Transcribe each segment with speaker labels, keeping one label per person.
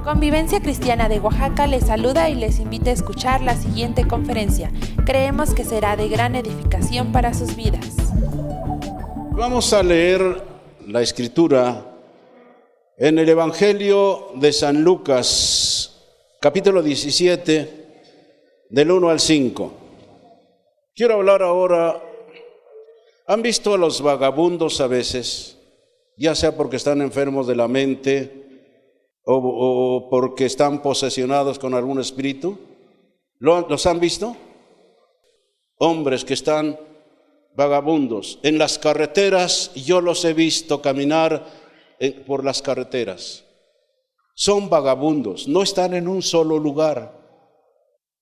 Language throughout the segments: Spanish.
Speaker 1: Convivencia Cristiana de Oaxaca les saluda y les invita a escuchar la siguiente conferencia. Creemos que será de gran edificación para sus vidas.
Speaker 2: Vamos a leer la Escritura en el Evangelio de San Lucas, capítulo 17, del 1 al 5. Quiero hablar ahora. ¿Han visto a los vagabundos a veces? Ya sea porque están enfermos de la mente o porque están posesionados con algún espíritu. ¿Los han visto? Hombres que están vagabundos. En las carreteras yo los he visto caminar por las carreteras. Son vagabundos, no están en un solo lugar.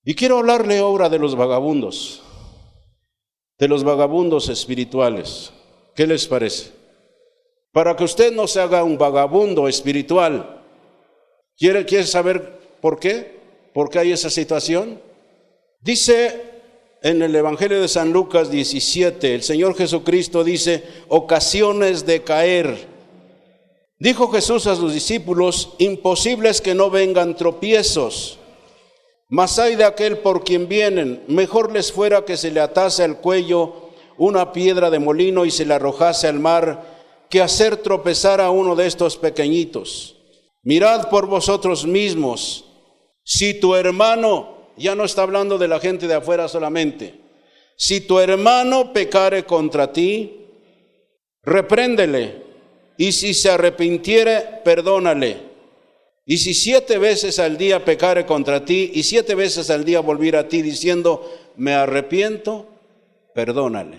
Speaker 2: Y quiero hablarle ahora de los vagabundos espirituales. ¿Qué les parece? Para que usted no se haga un vagabundo espiritual. ¿Quiere saber por qué? ¿Por qué hay esa situación? Dice en el Evangelio de San Lucas 17, el Señor Jesucristo dice, ocasiones de caer. Dijo Jesús a sus discípulos, imposible es que no vengan tropiezos, mas hay de aquel por quien vienen. Mejor les fuera que se le atase al cuello una piedra de molino y se le arrojase al mar, que hacer tropezar a uno de estos pequeñitos. Mirad por vosotros mismos, si tu hermano, ya no está hablando de la gente de afuera solamente, si tu hermano pecare contra ti, repréndele, y si se arrepintiere, perdónale. Y si 7 veces al día pecare contra ti, y 7 veces al día volviera a ti diciendo, me arrepiento, perdónale.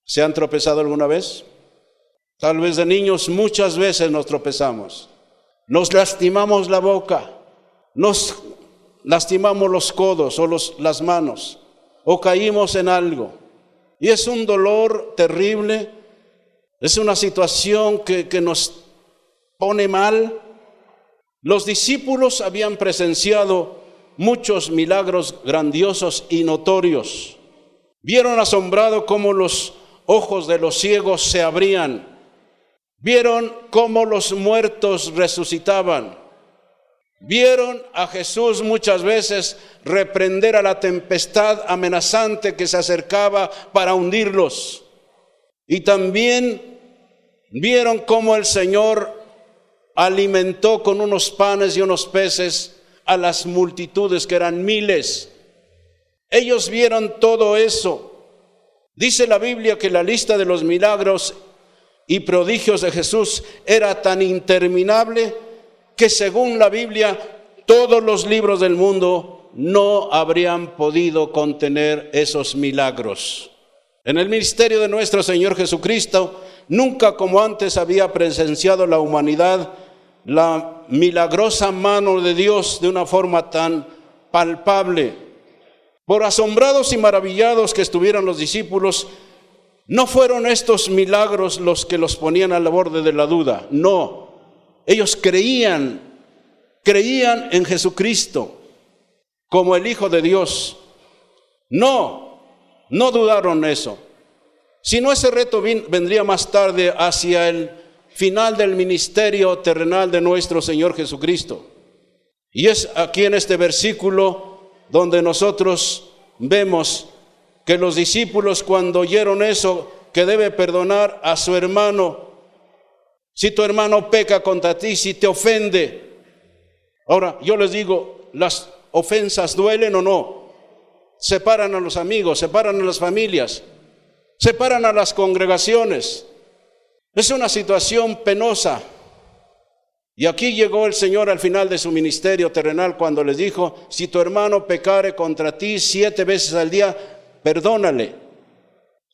Speaker 2: ¿Se han tropezado alguna vez? Tal vez de niños muchas veces nos tropezamos. Nos lastimamos la boca, nos lastimamos los codos o las manos, o caímos en algo. Y es un dolor terrible, es una situación que nos pone mal. Los discípulos habían presenciado muchos milagros grandiosos y notorios. Vieron asombrado cómo los ojos de los ciegos se abrían. Vieron cómo los muertos resucitaban. Vieron a Jesús muchas veces reprender a la tempestad amenazante que se acercaba para hundirlos. Y también vieron cómo el Señor alimentó con unos panes y unos peces a las multitudes que eran miles. Ellos vieron todo eso. Dice la Biblia que la lista de los milagros y prodigios de Jesús era tan interminable que según la Biblia todos los libros del mundo no habrían podido contener esos milagros. En el ministerio de nuestro Señor Jesucristo nunca como antes había presenciado la humanidad la milagrosa mano de Dios de una forma tan palpable. Por asombrados y maravillados que estuvieron los discípulos, no fueron estos milagros los que los ponían al borde de la duda, no. Ellos creían en Jesucristo como el Hijo de Dios. No dudaron eso. Si no, ese reto vendría más tarde hacia el final del ministerio terrenal de nuestro Señor Jesucristo. Y es aquí en este versículo donde nosotros vemos que los discípulos cuando oyeron eso, que debe perdonar a su hermano, si tu hermano peca contra ti, si te ofende. Ahora, yo les digo, ¿las ofensas duelen o no? Separan a los amigos, separan a las familias, separan a las congregaciones. Es una situación penosa. Y aquí llegó el Señor al final de su ministerio terrenal cuando les dijo, si tu hermano pecare contra ti 7 veces al día, perdónale.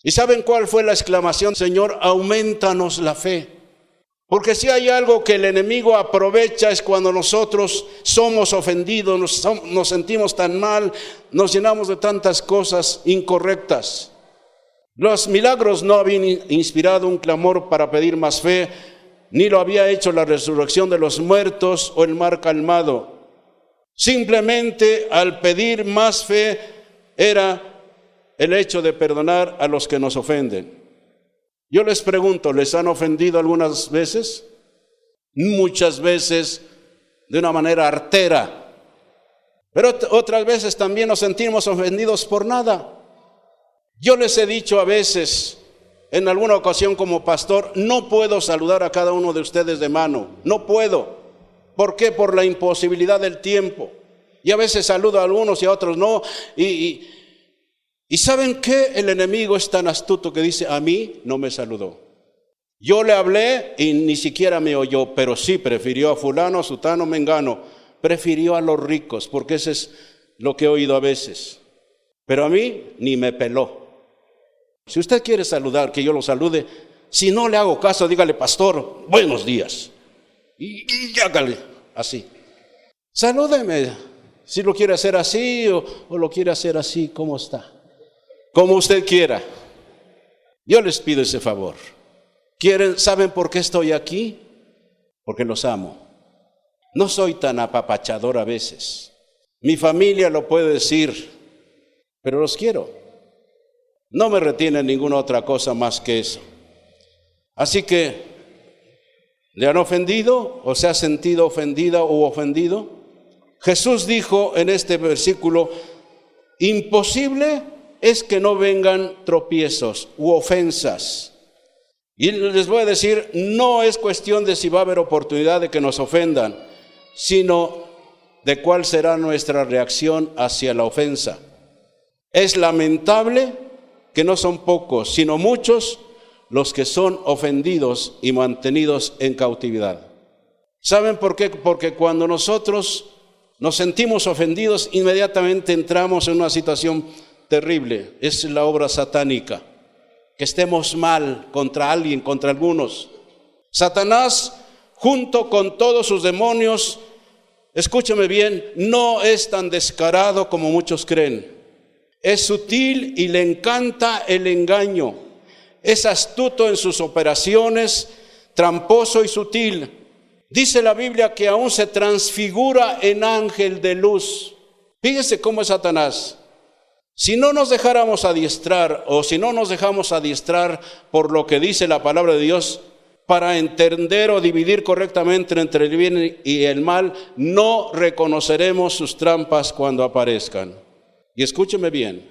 Speaker 2: ¿Y saben cuál fue la exclamación? Señor, aumentanos la fe. Porque si hay algo que el enemigo aprovecha es cuando nosotros somos ofendidos, nos sentimos tan mal, nos llenamos de tantas cosas incorrectas. Los milagros no habían inspirado un clamor para pedir más fe, ni lo había hecho la resurrección de los muertos o el mar calmado. Simplemente al pedir más fe era el hecho de perdonar a los que nos ofenden. Yo les pregunto, ¿les han ofendido algunas veces? Muchas veces de una manera artera. Pero otras veces también nos sentimos ofendidos por nada. Yo les he dicho a veces, en alguna ocasión como pastor, no puedo saludar a cada uno de ustedes de mano, no puedo. ¿Por qué? Por la imposibilidad del tiempo. Y a veces saludo a algunos y a otros no. Y ¿saben qué? El enemigo es tan astuto que dice, a mí no me saludó. Yo le hablé y ni siquiera me oyó, pero sí prefirió a fulano, a sutano, mengano. Prefirió a los ricos, porque eso es lo que he oído a veces. Pero a mí ni me peló. Si usted quiere saludar, que yo lo salude. Si no le hago caso, dígale, pastor, buenos días. Y hágale así. Salúdeme. Si lo quiere hacer así o lo quiere hacer así, ¿cómo está? Como usted quiera. Yo les pido ese favor. ¿Saben por qué estoy aquí? Porque los amo. No soy tan apapachador a veces. Mi familia lo puede decir, pero los quiero. No me retiene ninguna otra cosa más que eso. Así que, ¿le han ofendido o se ha sentido ofendida o ofendido? Jesús dijo en este versículo, imposible es que no vengan tropiezos u ofensas. Y les voy a decir, no es cuestión de si va a haber oportunidad de que nos ofendan, sino de cuál será nuestra reacción hacia la ofensa. Es lamentable que no son pocos, sino muchos los que son ofendidos y mantenidos en cautividad. ¿Saben por qué? Porque cuando nosotros nos sentimos ofendidos, inmediatamente entramos en una situación terrible. Es la obra satánica. Que estemos mal contra alguien, contra algunos. Satanás, junto con todos sus demonios, escúchame bien, no es tan descarado como muchos creen. Es sutil y le encanta el engaño. Es astuto en sus operaciones, tramposo y sutil. Dice la Biblia que aún se transfigura en ángel de luz. Fíjese cómo es Satanás. Si no nos dejáramos adiestrar o si no nos dejamos adiestrar por lo que dice la palabra de Dios para entender o dividir correctamente entre el bien y el mal, no reconoceremos sus trampas cuando aparezcan. Y escúcheme bien,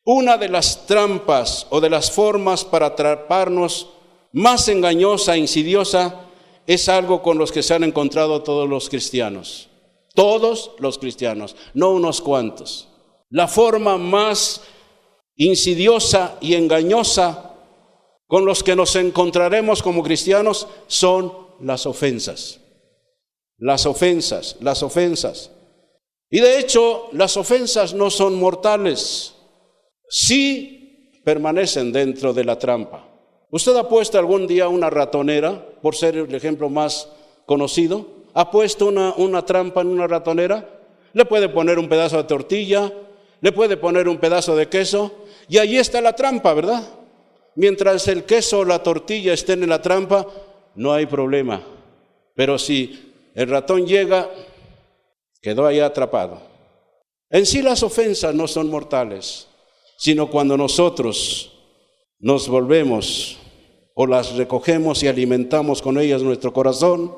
Speaker 2: una de las trampas o de las formas para atraparnos más engañosa e insidiosa es algo con los que se han encontrado todos los cristianos. Todos los cristianos, no unos cuantos. La forma más insidiosa y engañosa con los que nos encontraremos como cristianos son las ofensas. Las ofensas, las ofensas. Y de hecho, las ofensas no son mortales. Sí permanecen dentro de la trampa. ¿Usted ha puesto algún día una ratonera, por ser el ejemplo más conocido? ¿Ha puesto una trampa en una ratonera? Le puede poner un pedazo de tortilla, le puede poner un pedazo de queso y ahí está la trampa, ¿verdad? Mientras el queso o la tortilla estén en la trampa, no hay problema. Pero si el ratón llega, quedó ahí atrapado. En sí las ofensas no son mortales, sino cuando nosotros nos volvemos o las recogemos y alimentamos con ellas nuestro corazón,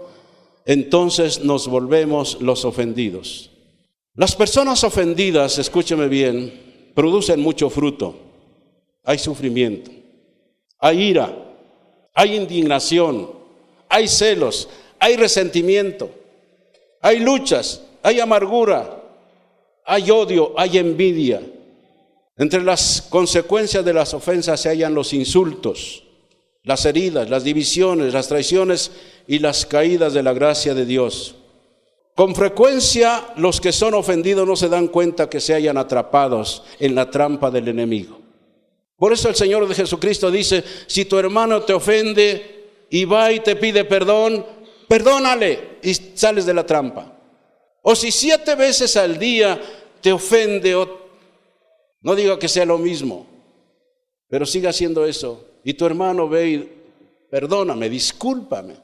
Speaker 2: entonces nos volvemos los ofendidos. Las personas ofendidas, escúcheme bien, producen mucho fruto. Hay sufrimiento, hay ira, hay indignación, hay celos, hay resentimiento, hay luchas, hay amargura, hay odio, hay envidia. Entre las consecuencias de las ofensas se hallan los insultos, las heridas, las divisiones, las traiciones y las caídas de la gracia de Dios. Con frecuencia los que son ofendidos no se dan cuenta que se hayan atrapados en la trampa del enemigo. Por eso el Señor de Jesucristo dice, si tu hermano te ofende y va y te pide perdón, perdónale y sales de la trampa. O si 7 veces al día te ofende, no digo que sea lo mismo, pero siga haciendo eso. Y tu hermano ve y perdóname, discúlpame,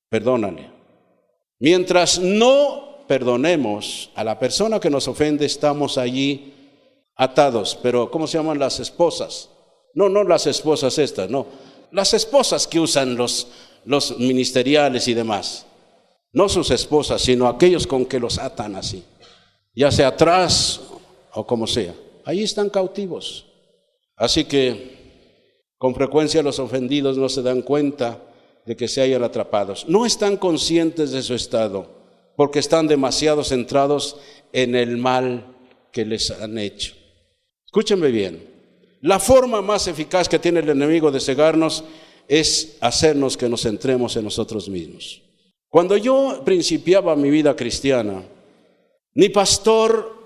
Speaker 2: perdónale. Mientras no perdonemos a la persona que nos ofende, estamos allí atados. Pero ¿cómo se llaman las esposas? No las esposas estas, no. Las esposas que usan los ministeriales y demás. no sus esposas, sino aquellos con que los atan así, ya sea atrás o como sea. Ahí están cautivos. Así que con frecuencia los ofendidos no se dan cuenta de que se hayan atrapados. No están conscientes de su estado, porque están demasiado centrados en el mal que les han hecho. Escúchenme bien. La forma más eficaz que tiene el enemigo de cegarnos es hacernos que nos centremos en nosotros mismos. Cuando yo principiaba mi vida cristiana, mi pastor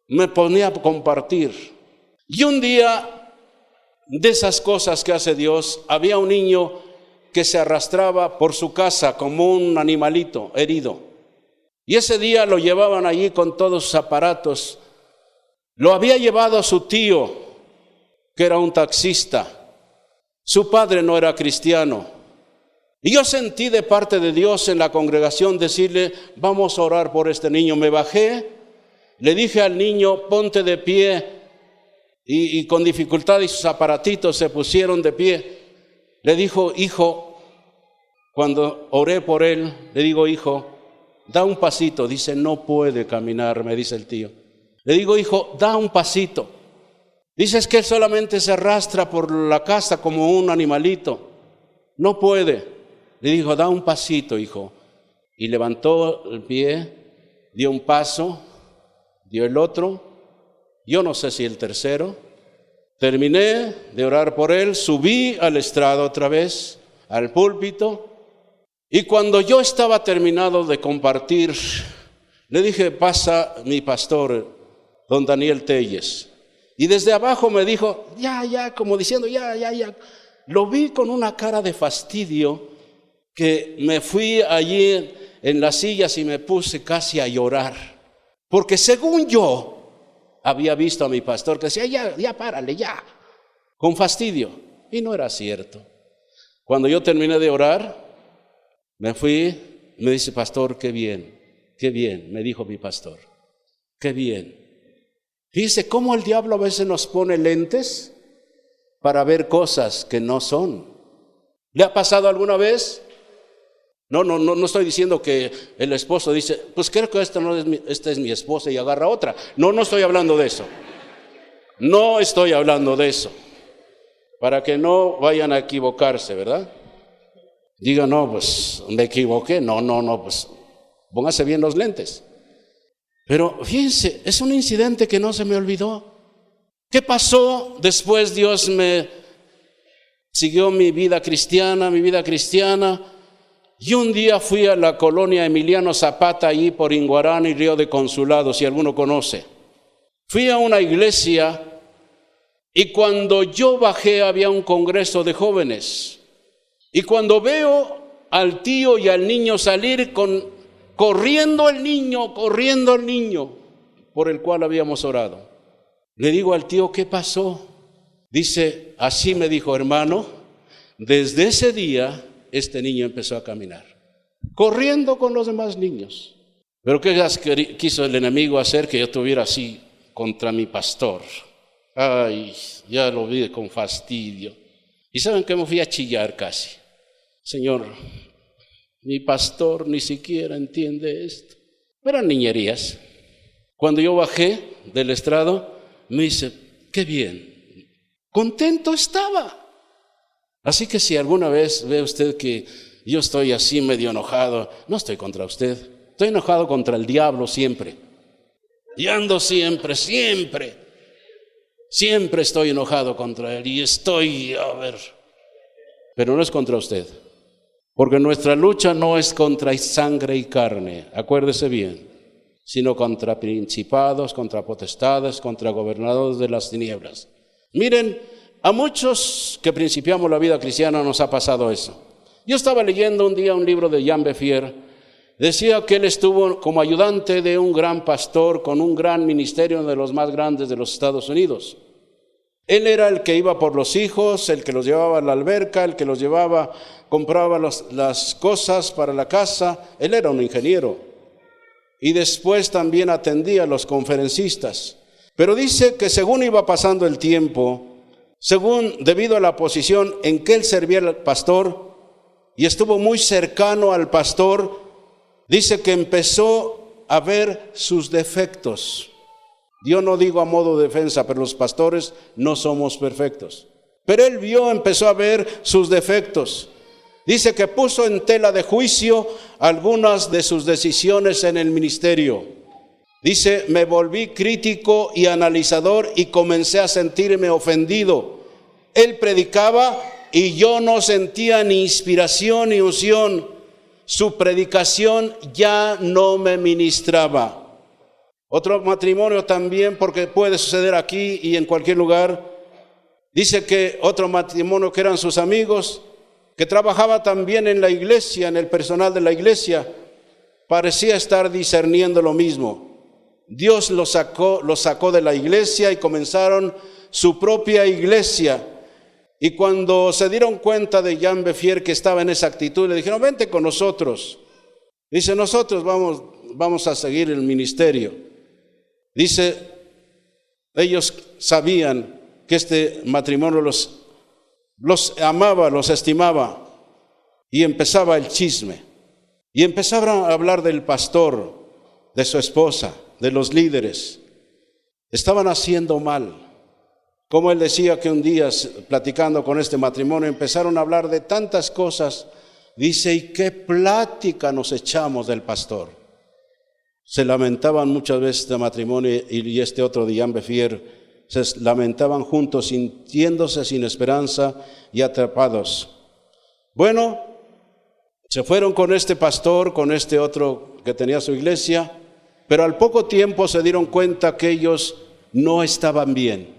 Speaker 2: me ponía a compartir. Y un día, de esas cosas que hace Dios, había un niño que se arrastraba por su casa como un animalito herido. Y ese día lo llevaban allí con todos sus aparatos. Lo había llevado a su tío, que era un taxista. Su padre no era cristiano. Y yo sentí de parte de Dios en la congregación decirle, vamos a orar por este niño. Me bajé, le dije al niño, ponte de pie. Y con dificultad y sus aparatitos se pusieron de pie. Le dijo, hijo, cuando oré por él, le digo, hijo, da un pasito. Dice, no puede caminar, me dice el tío. Le digo, hijo, da un pasito. Dice, es que él solamente se arrastra por la casa como un animalito. No puede. Le dijo, da un pasito, hijo. Y levantó el pie, dio un paso, dio el otro, yo no sé si el tercero. Terminé de orar por él, subí al estrado otra vez, al púlpito, y cuando yo estaba terminado de compartir, le dije, pasa mi pastor, don Daniel Telles. Y desde abajo me dijo, ya, como diciendo, ya. Lo vi con una cara de fastidio, que me fui allí en las sillas y me puse casi a llorar. Porque según yo, había visto a mi pastor que decía, ya párale, ya, con fastidio. Y no era cierto. Cuando yo terminé de orar, me fui, me dice, pastor, qué bien, me dijo mi pastor, qué bien. Fíjese cómo el diablo a veces nos pone lentes para ver cosas que no son. ¿Le ha pasado alguna vez? No estoy diciendo que el esposo dice, pues creo que esta es mi esposa y agarra otra. No estoy hablando de eso. No estoy hablando de eso. Para que no vayan a equivocarse, ¿verdad? Diga, no, pues me equivoqué. No, pues póngase bien los lentes. Pero fíjense, es un incidente que no se me olvidó. ¿Qué pasó? Después Dios me siguió mi vida cristiana. Y un día fui a la colonia Emiliano Zapata, allí por Inguarán y Río de Consulado, si alguno conoce. Fui a una iglesia y cuando yo bajé había un congreso de jóvenes. Y cuando veo al tío y al niño salir corriendo el niño por el cual habíamos orado. Le digo al tío, ¿qué pasó? Dice, así me dijo, hermano, desde ese día este niño empezó a caminar, corriendo con los demás niños. Pero ¿qué quiso el enemigo hacer? Que yo estuviera así contra mi pastor. Ay, ya lo vi con fastidio. Y ¿saben qué? Me fui a chillar casi. Señor, mi pastor ni siquiera entiende esto. Eran niñerías. Cuando yo bajé del estrado, me dice, qué bien, contento estaba. Así que si alguna vez ve usted que yo estoy así medio enojado, no estoy contra usted, estoy enojado contra el diablo siempre. Y ando siempre estoy enojado contra él y pero no es contra usted, porque nuestra lucha no es contra sangre y carne, acuérdese bien, sino contra principados, contra potestades, contra gobernadores de las tinieblas. Miren, a muchos que principiamos la vida cristiana nos ha pasado eso. Yo estaba leyendo un día un libro de Jean Beffier. Decía que él estuvo como ayudante de un gran pastor con un gran ministerio, uno de los más grandes de los Estados Unidos. Él era el que iba por los hijos, el que los llevaba a la alberca, el que los llevaba, compraba las cosas para la casa. Él era un ingeniero. Y después también atendía a los conferencistas. Pero dice que según iba pasando el tiempo, debido a la posición en que él servía al pastor y estuvo muy cercano al pastor, Dice que empezó a ver sus defectos. Yo no digo a modo de defensa, pero los pastores no somos perfectos. Pero él empezó a ver sus defectos. Dice que puso en tela de juicio algunas de sus decisiones en el ministerio. Dice, me volví crítico y analizador y comencé a sentirme ofendido. Él predicaba y yo no sentía ni inspiración ni unción. Su predicación ya no me ministraba. Otro matrimonio también, porque puede suceder aquí y en cualquier lugar. Dice que otro matrimonio que eran sus amigos, que trabajaba también en la iglesia, en el personal de la iglesia, parecía estar discerniendo lo mismo. Dios los sacó de la iglesia y comenzaron su propia iglesia. Y cuando se dieron cuenta de Jean Beffier que estaba en esa actitud, le dijeron, vente con nosotros. Dice, nosotros vamos a seguir el ministerio. Dice, ellos sabían que este matrimonio los amaba, los estimaba, y empezaba el chisme. Y empezaron a hablar del pastor, de su esposa, de los líderes. Estaban haciendo mal. Como él decía que un día, platicando con este matrimonio, empezaron a hablar de tantas cosas. Dice, ¿y qué plática nos echamos del pastor? Se lamentaban muchas veces este matrimonio y este otro de Jean Beffier. Se lamentaban juntos, sintiéndose sin esperanza y atrapados. Bueno, se fueron con este pastor, con este otro que tenía su iglesia, pero al poco tiempo se dieron cuenta que ellos no estaban bien.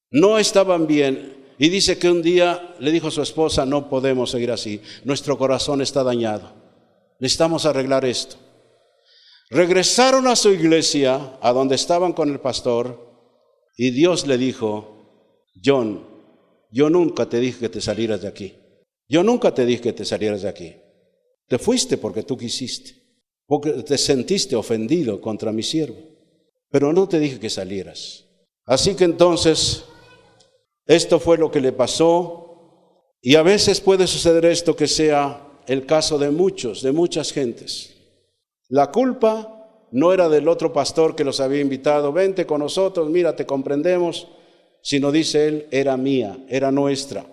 Speaker 2: No estaban bien. Y dice que un día le dijo a su esposa, no podemos seguir así, nuestro corazón está dañado, necesitamos arreglar esto. Regresaron a su iglesia, a donde estaban con el pastor, y Dios le dijo, John, yo nunca te dije que te salieras de aquí. Yo nunca te dije que te salieras de aquí. Te fuiste porque tú quisiste, porque te sentiste ofendido contra mi siervo, pero no te dije que salieras. Así que entonces, esto fue lo que le pasó, y a veces puede suceder esto que sea el caso de muchas gentes. La culpa no era del otro pastor que los había invitado, vente con nosotros, mira, te comprendemos, sino dice él, era mía, era nuestra.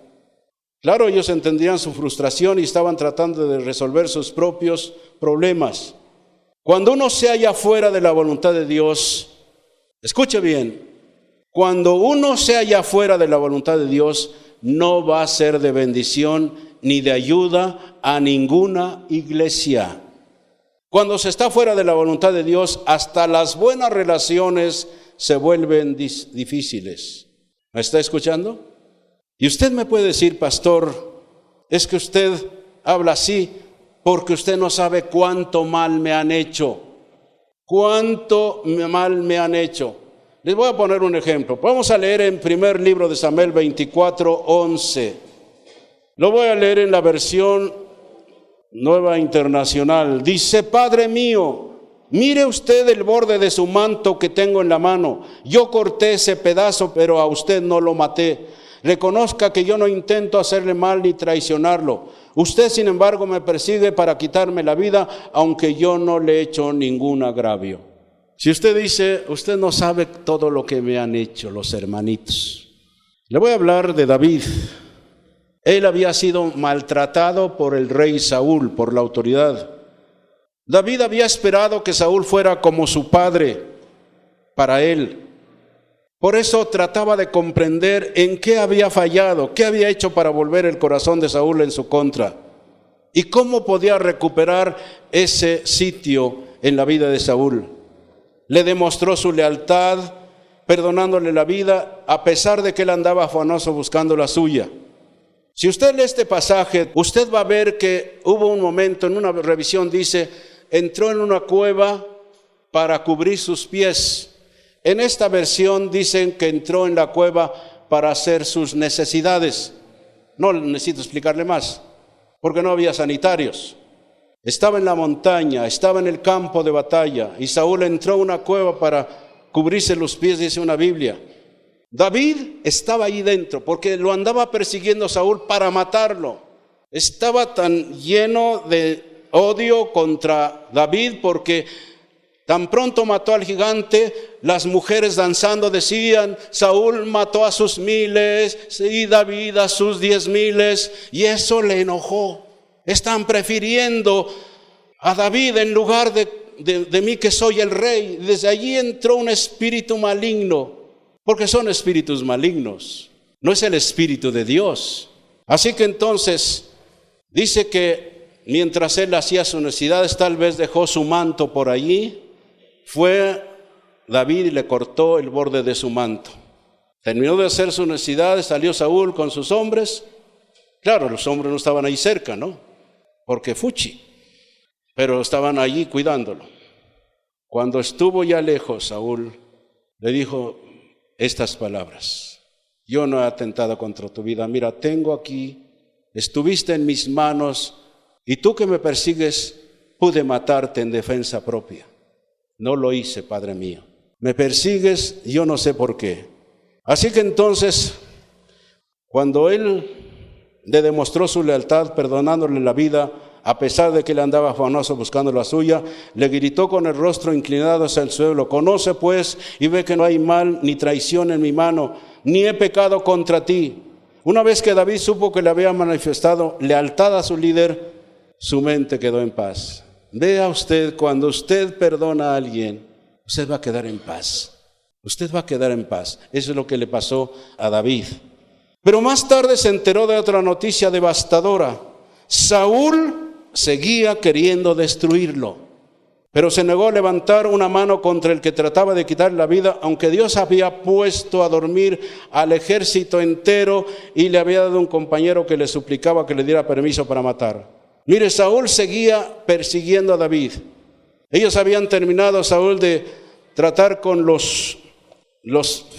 Speaker 2: Claro, ellos entendían su frustración y estaban tratando de resolver sus propios problemas. Cuando uno se halla fuera de la voluntad de Dios, escuche bien, cuando uno se halla fuera de la voluntad de Dios, no va a ser de bendición ni de ayuda a ninguna iglesia. Cuando se está fuera de la voluntad de Dios, hasta las buenas relaciones se vuelven difíciles. ¿Me está escuchando? Y usted me puede decir, pastor, es que usted habla así porque usted no sabe cuánto mal me han hecho. Cuánto mal me han hecho. Les voy a poner un ejemplo. Vamos a leer en primer libro de Samuel 24:11. Lo voy a leer en la versión Nueva Internacional. Dice, Padre mío, mire usted el borde de su manto que tengo en la mano. Yo corté ese pedazo, pero a usted no lo maté. Reconozca que yo no intento hacerle mal ni traicionarlo. Usted, sin embargo, me persigue para quitarme la vida, aunque yo no le he hecho ningún agravio. Si usted dice, usted no sabe todo lo que me han hecho los hermanitos. Le voy a hablar de David. Él había sido maltratado por el rey Saúl, por la autoridad. David había esperado que Saúl fuera como su padre para él. Por eso trataba de comprender en qué había fallado, qué había hecho para volver el corazón de Saúl en su contra y cómo podía recuperar ese sitio en la vida de Saúl. Le demostró su lealtad, perdonándole la vida, a pesar de que él andaba afanoso buscando la suya. Si usted lee este pasaje, usted va a ver que hubo un momento, en una revisión dice, entró en una cueva para cubrir sus pies. En esta versión dicen que entró en la cueva para hacer sus necesidades. No necesito explicarle más, porque no había sanitarios. Estaba en la montaña, estaba en el campo de batalla, y Saúl entró a una cueva para cubrirse los pies, dice una Biblia. David estaba ahí dentro porque lo andaba persiguiendo Saúl para matarlo. Estaba tan lleno de odio contra David porque tan pronto mató al gigante, las mujeres danzando decían: Saúl mató a sus 1000 y David a sus 10,000, y eso le enojó. Están prefiriendo a David en lugar de mí, que soy el rey. Desde allí entró un espíritu maligno, porque son espíritus malignos, no es el espíritu de Dios. Así que entonces dice que mientras él hacía sus necesidades, tal vez dejó su manto por allí. Fue David y le cortó el borde de su manto. Terminó de hacer sus necesidades, salió Saúl con sus hombres. Claro, los hombres no estaban ahí cerca, ¿no? Porque fuchi, pero estaban allí cuidándolo. Cuando estuvo ya lejos, Saúl le dijo estas palabras: yo no he atentado contra tu vida. Mira, tengo aquí, estuviste en mis manos, y tú que me persigues, pude matarte en defensa propia. No lo hice, Padre mío. Me persigues, yo no sé por qué. Así que entonces, cuando él le demostró su lealtad, perdonándole la vida, a pesar de que él andaba afanoso buscando la suya, le gritó con el rostro inclinado hacia el suelo: conoce pues y ve que no hay mal ni traición en mi mano, ni he pecado contra ti. Una vez que David supo que le había manifestado lealtad a su líder, su mente quedó en paz. Vea usted, cuando usted perdona a alguien, usted va a quedar en paz. Usted va a quedar en paz. Eso es lo que le pasó a David. Pero más tarde se enteró de otra noticia devastadora. Saúl seguía queriendo destruirlo, pero se negó a levantar una mano contra el que trataba de quitar la vida, aunque Dios había puesto a dormir al ejército entero y le había dado un compañero que le suplicaba que le diera permiso para matar. Mire, Saúl seguía persiguiendo a David. Ellos habían terminado, Saúl, de tratar con los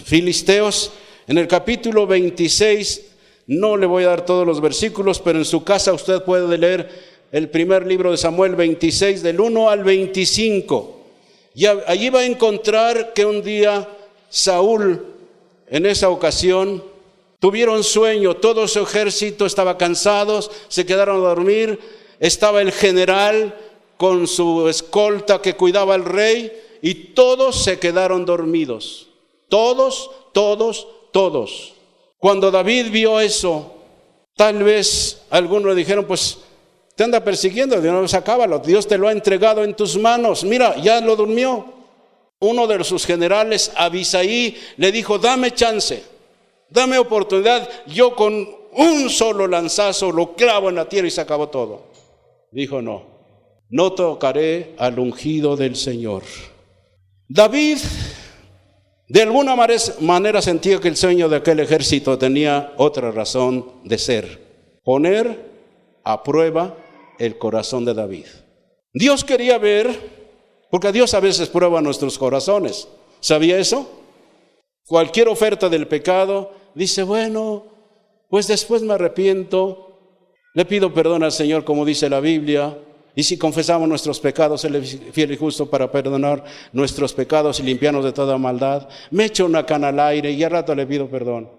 Speaker 2: filisteos. En el capítulo 26, no le voy a dar todos los versículos, pero en su casa usted puede leer el primer libro de Samuel 26, del 1 al 25. Y allí va a encontrar que un día Saúl, en esa ocasión, tuvieron sueño, todo su ejército estaba cansados, se quedaron a dormir. Estaba el general con su escolta que cuidaba al rey, y todos se quedaron dormidos. Todos. Cuando David vio eso, tal vez algunos le dijeron: pues te anda persiguiendo, de una vez acábalo, Dios te lo ha entregado en tus manos, mira, ya lo durmió. Uno de sus generales, Abisai, le dijo: dame chance, dame oportunidad, yo con un solo lanzazo lo clavo en la tierra y se acabó todo. Dijo: no tocaré al ungido del Señor. David de alguna manera sentía que el sueño de aquel ejército tenía otra razón de ser: poner a prueba el corazón de David. Dios quería ver, porque Dios a veces prueba nuestros corazones. ¿Sabía eso? Cualquier oferta del pecado, dice: bueno, pues después me arrepiento, le pido perdón al Señor, como dice la Biblia, y si confesamos nuestros pecados, Él es fiel y justo para perdonar nuestros pecados y limpiarnos de toda maldad. Me echo una cana al aire y al rato le pido perdón.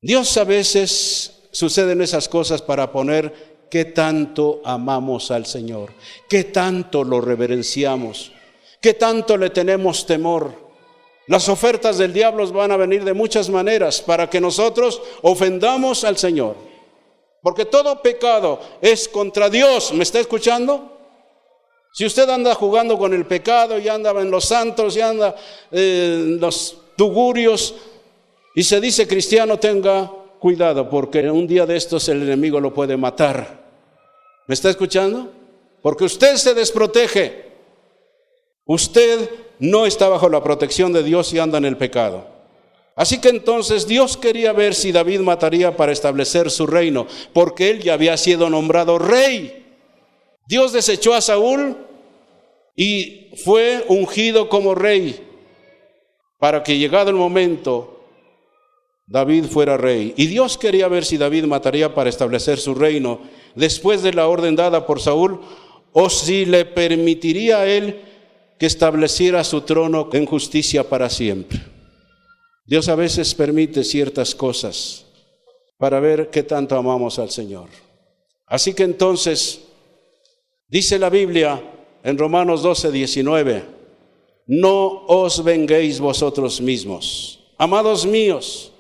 Speaker 2: Dios a veces suceden esas cosas para poner qué tanto amamos al Señor, qué tanto lo reverenciamos, qué tanto le tenemos temor. Las ofertas del diablo van a venir de muchas maneras para que nosotros ofendamos al Señor. Porque todo pecado es contra Dios. ¿Me está escuchando? Si usted anda jugando con el pecado y anda en los santos y anda en los tugurios y se dice cristiano, tenga cuidado, porque un día de estos el enemigo lo puede matar. ¿Me está escuchando? Porque usted se desprotege. Usted no está bajo la protección de Dios y anda en el pecado. Así que entonces Dios quería ver si David mataría para establecer su reino, porque él ya había sido nombrado rey. Dios desechó a Saúl y fue ungido como rey para que, llegado el momento, David fuera rey. Y Dios quería ver si David mataría para establecer su reino después de la orden dada por Saúl, o si le permitiría a él que estableciera su trono en justicia para siempre. Dios a veces permite ciertas cosas para ver qué tanto amamos al Señor. Así que entonces Dice la Biblia en Romanos 12:19, no os venguéis vosotros mismos, amados míos,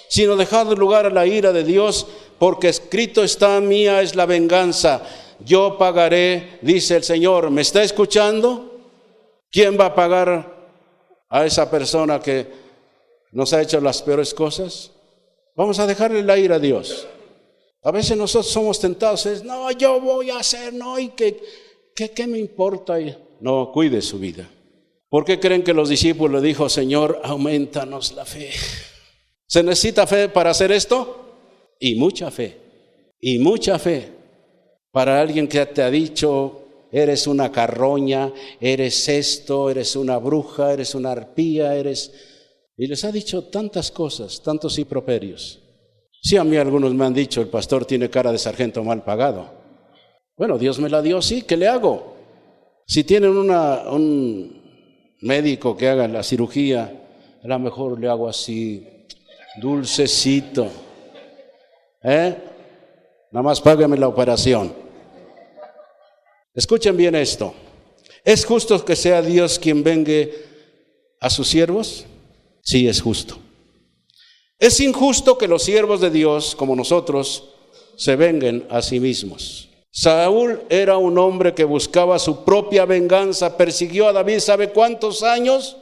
Speaker 2: sino dejad lugar a la ira de Dios, porque escrito está, mía es la venganza, yo pagaré, dice el Señor. ¿Me está escuchando? ¿Quién va a pagar a esa persona que nos ha hecho las peores cosas? Vamos a dejarle la ira a Dios. A veces nosotros somos tentados, no, yo voy a hacer, no, y ¿qué me importa? No, cuide su vida. ¿Por qué creen que los discípulos le dijo, Señor, aumentanos la fe? ¿Se necesita fe para hacer esto? Y mucha fe, para alguien que te ha dicho, eres una carroña, eres esto, eres una bruja, eres una arpía, y les ha dicho tantas cosas, tantos improperios. Sí, a mí algunos me han dicho, el pastor tiene cara de sargento mal pagado. Bueno, Dios me la dio, sí, ¿qué le hago? Si tienen un médico que haga la cirugía, a lo mejor le hago así, dulcecito. Nada más págame la operación. Escuchen bien esto. ¿Es justo que sea Dios quien vengue a sus siervos? Sí, es justo. Es injusto que los siervos de Dios, como nosotros, se venguen a sí mismos. Saúl era un hombre que buscaba su propia venganza, persiguió a David, ¿sabe cuántos años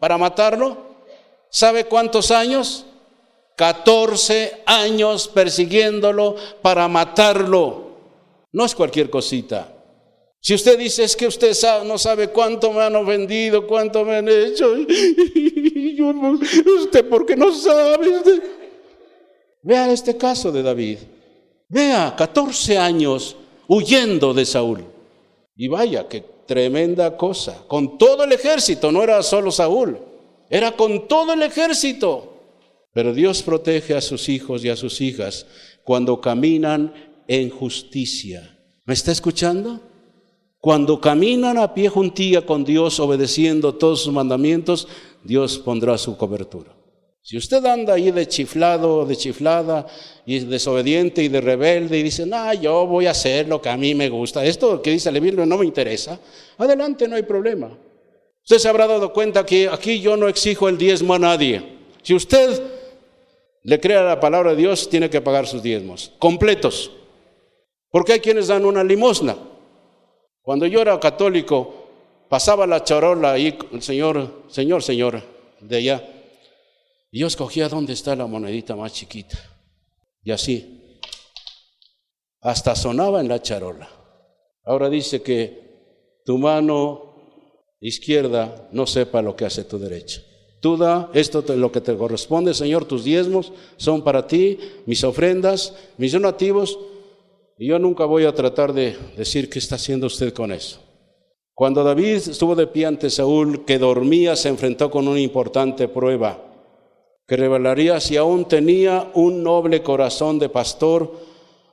Speaker 2: para matarlo? ¿Sabe cuántos años? 14 años persiguiéndolo para matarlo. No es cualquier cosita. Si usted dice, es que usted no sabe cuánto me han ofendido, cuánto me han hecho, usted porque no sabe. Vea este caso de David. Vea, 14 años huyendo de Saúl. Y vaya, qué tremenda cosa. Con todo el ejército, no era solo Saúl, era con todo el ejército. Pero Dios protege a sus hijos y a sus hijas cuando caminan en justicia. ¿Me está escuchando? Cuando caminan a pie juntilla con Dios, obedeciendo todos sus mandamientos, Dios pondrá su cobertura. Si usted anda ahí de chiflado, de chiflada, y desobediente y de rebelde, y dice, no, yo voy a hacer lo que a mí me gusta, esto que dice la Biblia no me interesa, adelante, no hay problema. Usted se habrá dado cuenta que aquí yo no exijo el diezmo a nadie. Si usted le cree a la palabra de Dios, tiene que pagar sus diezmos, completos. Porque hay quienes dan una limosna. Cuando yo era católico, pasaba la charola ahí, el señor de allá, y yo escogía dónde está la monedita más chiquita. Y así, hasta sonaba en la charola. Ahora dice que tu mano izquierda no sepa lo que hace tu derecha. Tú da esto lo que te corresponde, Señor, tus diezmos son para ti, mis ofrendas, mis donativos, y yo nunca voy a tratar de decir qué está haciendo usted con eso. Cuando David estuvo de pie ante Saúl, que dormía, se enfrentó con una importante prueba que revelaría si aún tenía un noble corazón de pastor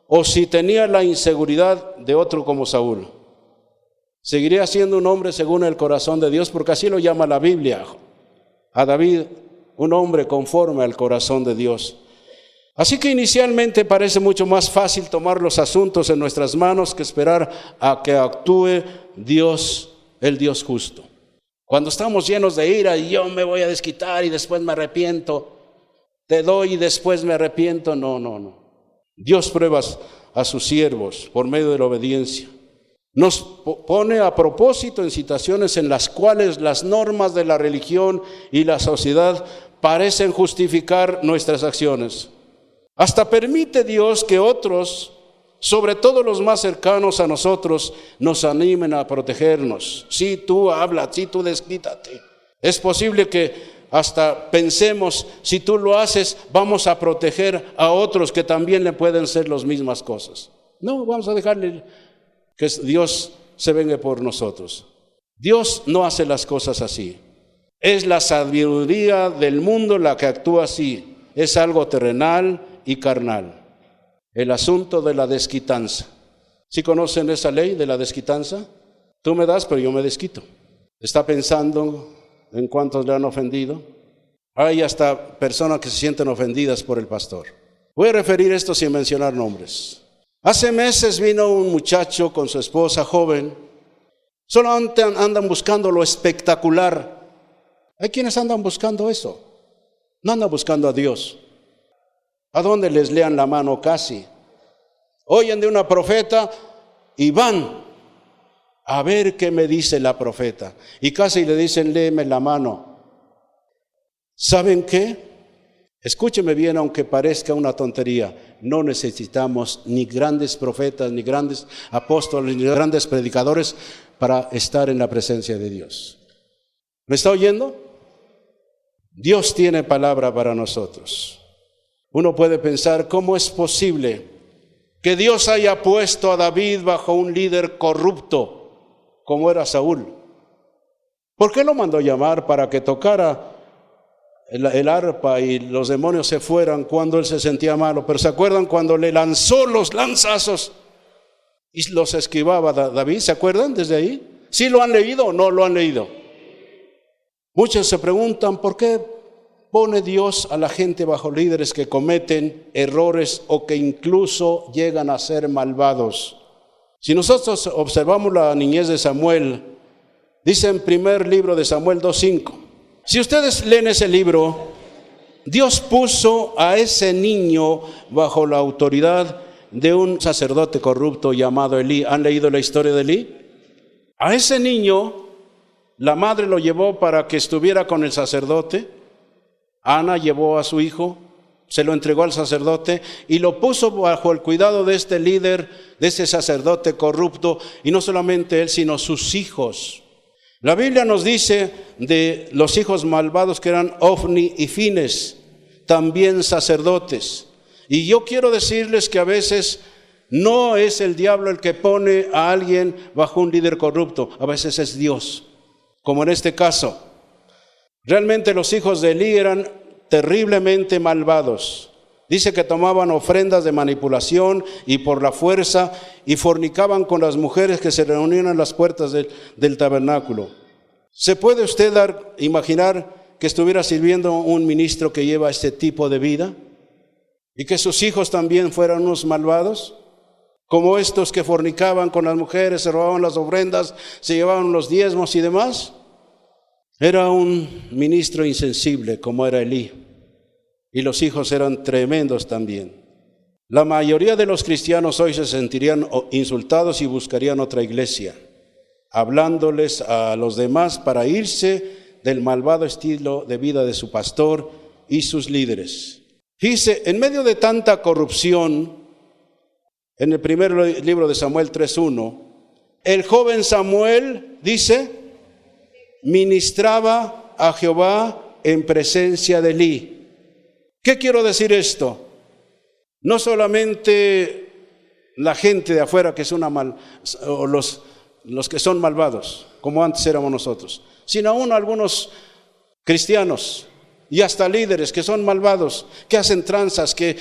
Speaker 2: o si tenía la inseguridad de otro como Saúl. Seguiría siendo un hombre según el corazón de Dios, porque así lo llama la Biblia. A David, un hombre conforme al corazón de Dios. Así que inicialmente parece mucho más fácil tomar los asuntos en nuestras manos que esperar a que actúe Dios, el Dios justo. Cuando estamos llenos de ira y yo me voy a desquitar y después me arrepiento, te doy y después me arrepiento, no. Dios prueba a sus siervos por medio de la obediencia. Nos pone a propósito en situaciones en las cuales las normas de la religión y la sociedad parecen justificar nuestras acciones. Hasta permite Dios que otros, sobre todo los más cercanos a nosotros, nos animen a protegernos. Sí, tú habla, sí, tú desquítate. Es posible que hasta pensemos, si tú lo haces, vamos a proteger a otros que también le pueden ser las mismas cosas. No, vamos a dejarle que Dios se vengue por nosotros. Dios no hace las cosas así. Es la sabiduría del mundo la que actúa así. Es algo terrenal y carnal. El asunto de la desquitanza. ¿Sí conocen esa ley de la desquitanza? Tú me das, pero yo me desquito. ¿Está pensando en cuántos le han ofendido? Hay hasta personas que se sienten ofendidas por el pastor. Voy a referir esto sin mencionar nombres. Hace meses vino un muchacho con su esposa joven. Solamente andan buscando lo espectacular. Hay quienes andan buscando eso. No andan buscando a Dios. ¿A dónde les lean la mano casi? Oyen de una profeta y van a ver qué me dice la profeta. Y casi le dicen, léeme la mano. ¿Saben qué? Escúcheme bien, aunque parezca una tontería. No necesitamos ni grandes profetas, ni grandes apóstoles, ni grandes predicadores para estar en la presencia de Dios. ¿Me está oyendo? Dios tiene palabra para nosotros. Uno puede pensar, ¿cómo es posible que Dios haya puesto a David bajo un líder corrupto como era Saúl? ¿Por qué lo mandó llamar para que tocara el arpa y los demonios se fueran cuando él se sentía malo? Pero ¿se acuerdan cuando le lanzó los lanzazos y los esquivaba David? ¿Se acuerdan desde ahí? ¿Sí lo han leído o no lo han leído? Muchos se preguntan, ¿por qué pone Dios a la gente bajo líderes que cometen errores o que incluso llegan a ser malvados? Si nosotros observamos la niñez de Samuel, dice en primer libro de Samuel 2:5. Si ustedes leen ese libro, Dios puso a ese niño bajo la autoridad de un sacerdote corrupto llamado Elí. ¿Han leído la historia de Elí? A ese niño, la madre lo llevó para que estuviera con el sacerdote. Ana llevó a su hijo, se lo entregó al sacerdote y lo puso bajo el cuidado de este líder, de ese sacerdote corrupto, y no solamente él, sino sus hijos. La Biblia nos dice de los hijos malvados que eran Ofni y Fines, también sacerdotes. Y yo quiero decirles que a veces no es el diablo el que pone a alguien bajo un líder corrupto, a veces es Dios, como en este caso. Realmente los hijos de Elí eran terriblemente malvados. Dice que tomaban ofrendas de manipulación y por la fuerza y fornicaban con las mujeres que se reunían en las puertas del tabernáculo. ¿Se puede usted imaginar que estuviera sirviendo un ministro que lleva este tipo de vida? ¿Y que sus hijos también fueran unos malvados? Como estos que fornicaban con las mujeres, se robaban las ofrendas, se llevaban los diezmos y demás. Era un ministro insensible como era Elí. Y los hijos eran tremendos también. La mayoría de los cristianos hoy se sentirían insultados y buscarían otra iglesia, hablándoles a los demás para irse del malvado estilo de vida de su pastor y sus líderes. Fíjese, en medio de tanta corrupción, en el primer libro de Samuel 3:1, el joven Samuel, dice, ministraba a Jehová en presencia de Elí. ¿Qué quiero decir esto? No solamente la gente de afuera que es o los que son malvados, como antes éramos nosotros, sino aún algunos cristianos y hasta líderes que son malvados, que hacen tranzas, que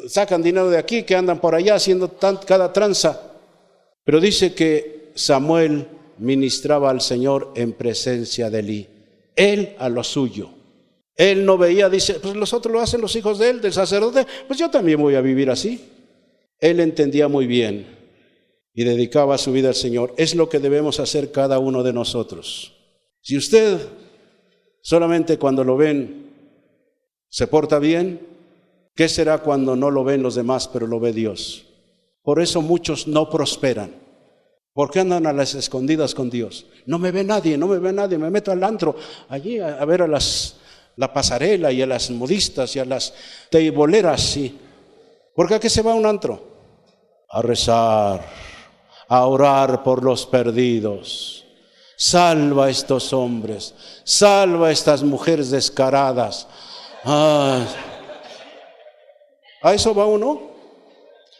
Speaker 2: sacan dinero de aquí, que andan por allá haciendo cada tranza. Pero dice que Samuel ministraba al Señor en presencia de Elí, él a lo suyo. Él no veía, dice, pues los otros lo hacen los hijos de él, del sacerdote, pues yo también voy a vivir así. Él entendía muy bien y dedicaba su vida al Señor. Es lo que debemos hacer cada uno de nosotros. Si usted solamente cuando lo ven se porta bien, ¿qué será cuando no lo ven los demás, pero lo ve Dios? Por eso muchos no prosperan. ¿Por qué andan a las escondidas con Dios? No me ve nadie, me meto al antro, allí a ver a la pasarela y a las modistas y a las teiboleras, sí. ¿Por qué se va a un antro? A rezar, a orar por los perdidos. Salva a estos hombres, salva a estas mujeres descaradas. ¿A eso va uno?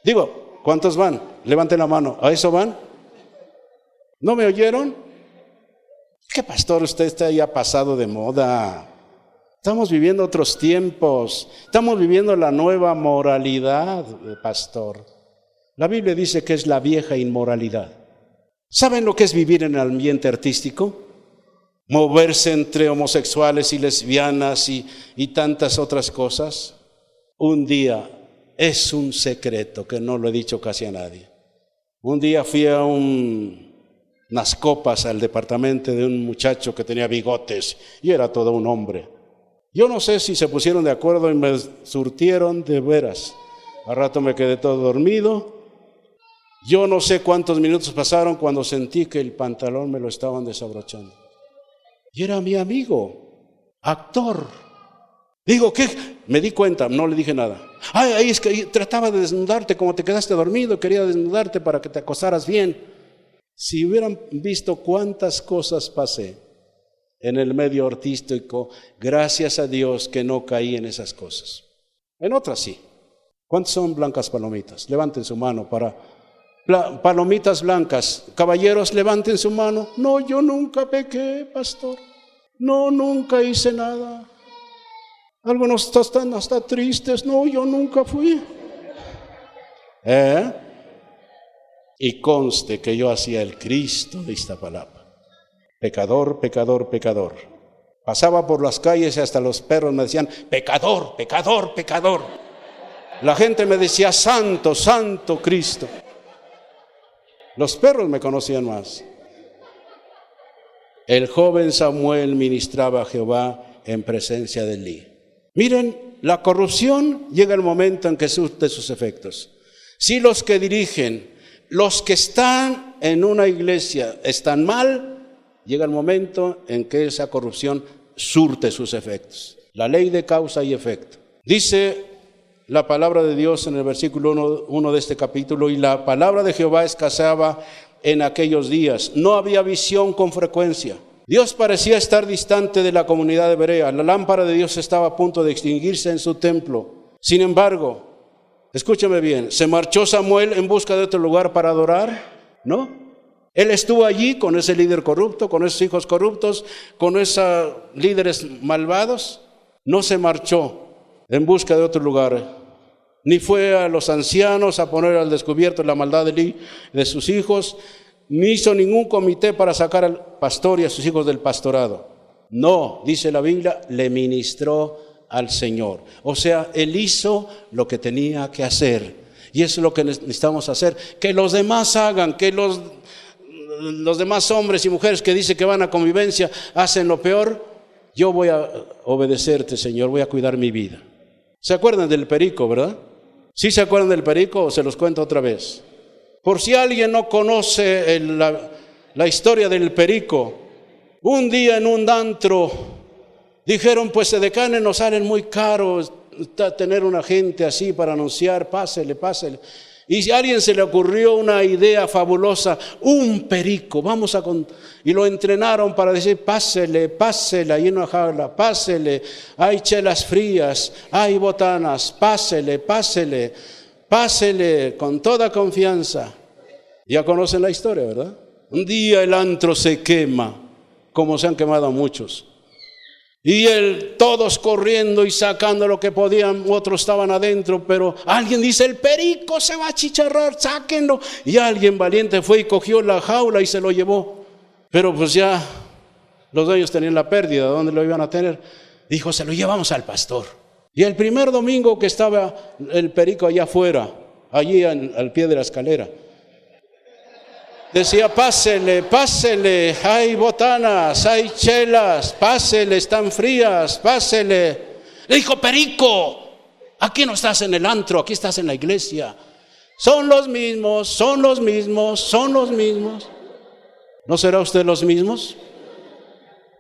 Speaker 2: Digo, ¿cuántos van? Levanten la mano. ¿A eso van? ¿No me oyeron? ¿Qué pastor usted está ya pasado de moda? Estamos viviendo otros tiempos, estamos viviendo la nueva moralidad, pastor. La Biblia dice que es la vieja inmoralidad. ¿Saben lo que es vivir en el ambiente artístico? Moverse entre homosexuales y lesbianas y tantas otras cosas. Un día es un secreto que no lo he dicho casi a nadie. Un día fui a unas copas al departamento de un muchacho que tenía bigotes y era todo un hombre. Yo no sé si se pusieron de acuerdo y me surtieron de veras. Al rato me quedé todo dormido. Yo no sé cuántos minutos pasaron cuando sentí que el pantalón me lo estaban desabrochando. Y era mi amigo, actor. Digo, ¿qué? Me di cuenta, no le dije nada. Ay, es que trataba de desnudarte, como te quedaste dormido, quería desnudarte para que te acostaras bien. Si hubieran visto cuántas cosas pasé en el medio artístico, gracias a Dios que no caí en esas cosas. En otras sí. ¿Cuántas son blancas palomitas? Levanten su mano para palomitas blancas. Caballeros, levanten su mano. No, yo nunca pequé, pastor. No, nunca hice nada. Algunos están hasta tristes. No, yo nunca fui. Y conste que yo hacía el Cristo de Iztapalapa. Pecador, pecador, pecador. Pasaba por las calles y hasta los perros me decían, pecador, pecador, pecador. La gente me decía, santo, santo Cristo. Los perros me conocían más. El joven Samuel ministraba a Jehová en presencia de Elí. Miren, la corrupción llega el momento en que surte sus efectos. Si los que dirigen, los que están en una iglesia están mal, llega el momento en que esa corrupción surte sus efectos. La ley de causa y efecto. Dice la palabra de Dios en el versículo 1 de este capítulo, y la palabra de Jehová escaseaba en aquellos días. No había visión con frecuencia. Dios parecía estar distante de la comunidad de Berea. La lámpara de Dios estaba a punto de extinguirse en su templo. Sin embargo, escúchame bien, ¿se marchó Samuel en busca de otro lugar para adorar? ¿No? Él estuvo allí con ese líder corrupto, con esos hijos corruptos, con esos líderes malvados. No se marchó en busca de otro lugar, ni fue a los ancianos a poner al descubierto la maldad de sus hijos, ni hizo ningún comité para sacar al pastor y a sus hijos del pastorado. No, dice la Biblia, le ministró al Señor. O sea, él hizo lo que tenía que hacer. Y eso es lo que necesitamos hacer. Que los demás hagan, que los demás hombres y mujeres que dicen que van a convivencia hacen lo peor. Yo voy a obedecerte, Señor, voy a cuidar mi vida. ¿Se acuerdan del perico, verdad? ¿Sí se acuerdan del perico o se los cuento otra vez? Por si alguien no conoce la historia del perico, un día en un antro dijeron, pues edecanes nos salen muy caros tener una gente así para anunciar, pásele, pásele. Y si a alguien se le ocurrió una idea fabulosa, un perico, y lo entrenaron para decir, pásele, pásele, ahí en una jaula, pásele, hay chelas frías, hay botanas, pásele, pásele, pásele, con toda confianza. Ya conocen la historia, ¿verdad? Un día el antro se quema, como se han quemado muchos. Y todos corriendo y sacando lo que podían, otros estaban adentro, pero alguien dice, el perico se va a chicharrar, sáquenlo. Y alguien valiente fue y cogió la jaula y se lo llevó. Pero pues ya los dueños tenían la pérdida, ¿dónde lo iban a tener? Dijo, se lo llevamos al pastor. Y el primer domingo que estaba el perico allá afuera, allí al pie de la escalera, decía, pásele, pásele, hay botanas, hay chelas, pásele, están frías, pásele. Le dijo, perico, aquí no estás en el antro, aquí estás en la iglesia. Son los mismos, son los mismos, son los mismos. ¿No será usted los mismos?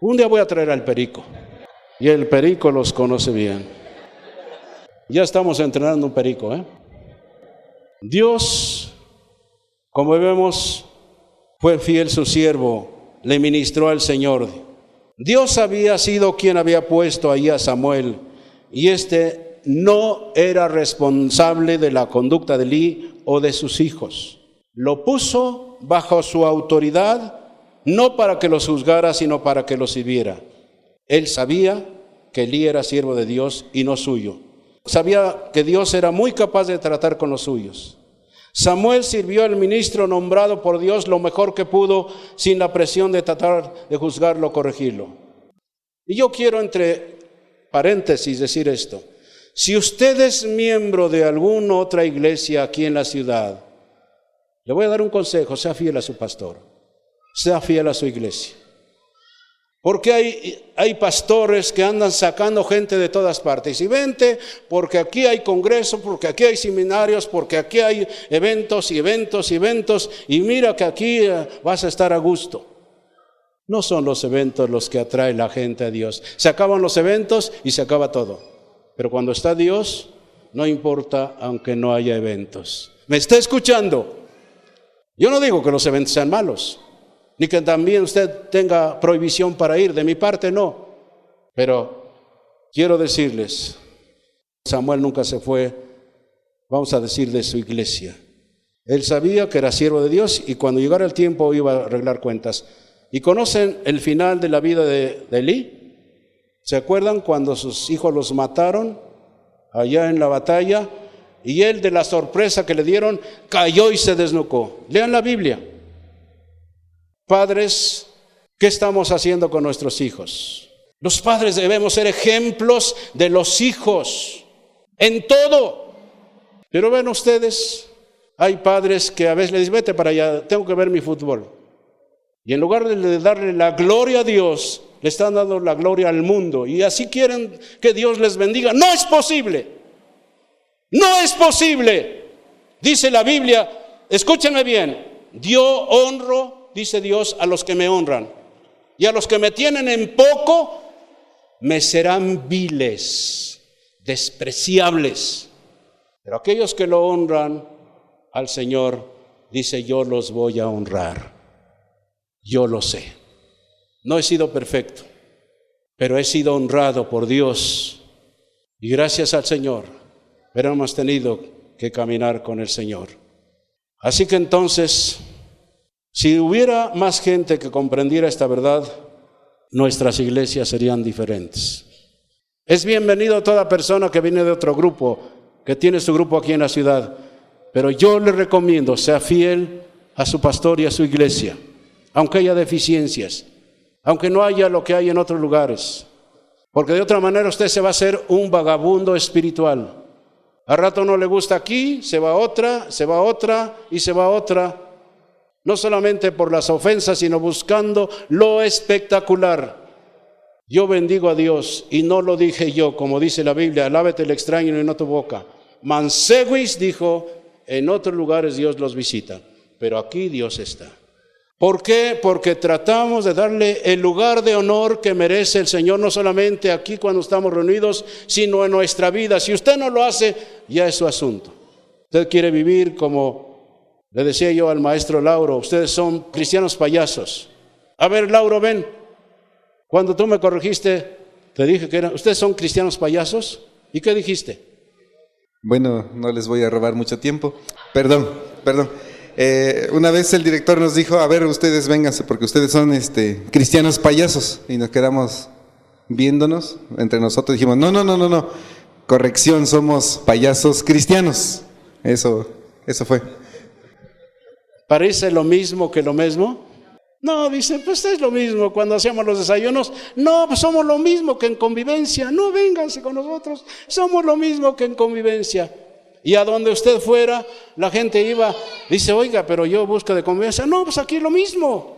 Speaker 2: Un día voy a traer al perico. Y el perico los conoce bien. Ya estamos entrenando un perico, Dios, como vemos, fue fiel su siervo, le ministró al Señor. Dios había sido quien había puesto ahí a Samuel, y este no era responsable de la conducta de Elí o de sus hijos. Lo puso bajo su autoridad, no para que los juzgara, sino para que los sirviera. Él sabía que Elí era siervo de Dios y no suyo. Sabía que Dios era muy capaz de tratar con los suyos. Samuel sirvió al ministro nombrado por Dios lo mejor que pudo, sin la presión de tratar de juzgarlo o corregirlo. Y yo quiero entre paréntesis decir esto. Si usted es miembro de alguna otra iglesia aquí en la ciudad, le voy a dar un consejo: sea fiel a su pastor, sea fiel a su iglesia. Porque hay pastores que andan sacando gente de todas partes. Y vente, porque aquí hay congreso, porque aquí hay seminarios, porque aquí hay eventos y eventos y eventos. Y mira que aquí vas a estar a gusto. No son los eventos los que atraen la gente a Dios. Se acaban los eventos y se acaba todo. Pero cuando está Dios, no importa aunque no haya eventos. ¿Me está escuchando? Yo no digo que los eventos sean malos, ni que también usted tenga prohibición para ir. De mi parte no. Pero quiero decirles, Samuel nunca se fue, vamos a decir, de su iglesia. Él sabía que era siervo de Dios y cuando llegara el tiempo iba a arreglar cuentas. ¿Y conocen el final de la vida de Elí? ¿Se acuerdan cuando sus hijos los mataron allá en la batalla? Y él, de la sorpresa que le dieron, cayó y se desnucó. Lean la Biblia. Padres, ¿qué estamos haciendo con nuestros hijos? Los padres debemos ser ejemplos de los hijos en todo. Pero ven ustedes, hay padres que a veces les dicen: vete para allá, tengo que ver mi fútbol. Y en lugar de darle la gloria a Dios, le están dando la gloria al mundo. Y así quieren que Dios les bendiga. ¡No es posible! ¡No es posible! Dice la Biblia, escúchenme bien: yo honro, dice Dios, a los que me honran. Y a los que me tienen en poco, me serán viles, despreciables. Pero aquellos que lo honran al Señor, dice: yo los voy a honrar. Yo lo sé. No he sido perfecto, pero he sido honrado por Dios. Y gracias al Señor, pero hemos tenido que caminar con el Señor. Así que entonces, si hubiera más gente que comprendiera esta verdad, nuestras iglesias serían diferentes. Es bienvenido toda persona que viene de otro grupo, que tiene su grupo aquí en la ciudad, pero yo le recomiendo, sea fiel a su pastor y a su iglesia, aunque haya deficiencias, aunque no haya lo que hay en otros lugares, porque de otra manera usted se va a hacer un vagabundo espiritual. A rato no le gusta aquí, se va a otra y se va a otra. No solamente por las ofensas, sino buscando lo espectacular. Yo bendigo a Dios, y no lo dije yo, como dice la Biblia: alábete el extraño y no tu boca. Manseguis dijo: en otros lugares Dios los visita, pero aquí Dios está. ¿Por qué? Porque tratamos de darle el lugar de honor que merece el Señor, no solamente aquí cuando estamos reunidos, sino en nuestra vida. Si usted no lo hace, ya es su asunto. Usted quiere vivir como le decía yo al maestro Lauro: ustedes son cristianos payasos. A ver, Lauro, ven. Cuando tú me corregiste, te dije que ustedes son cristianos payasos. ¿Y qué dijiste?
Speaker 3: Bueno, no les voy a robar mucho tiempo. Perdón. Una vez el director nos dijo: a ver, ustedes vénganse, porque ustedes son cristianos payasos. Y nos quedamos viéndonos entre nosotros. Dijimos: no. Corrección, somos payasos cristianos. Eso fue.
Speaker 2: ¿Parece lo mismo que lo mismo? No, dice, pues es lo mismo cuando hacíamos los desayunos. No, pues somos lo mismo que en convivencia. No, vénganse con nosotros, somos lo mismo que en convivencia. Y a donde usted fuera, la gente iba, dice: oiga, pero yo busco de convivencia. No, pues aquí es lo mismo.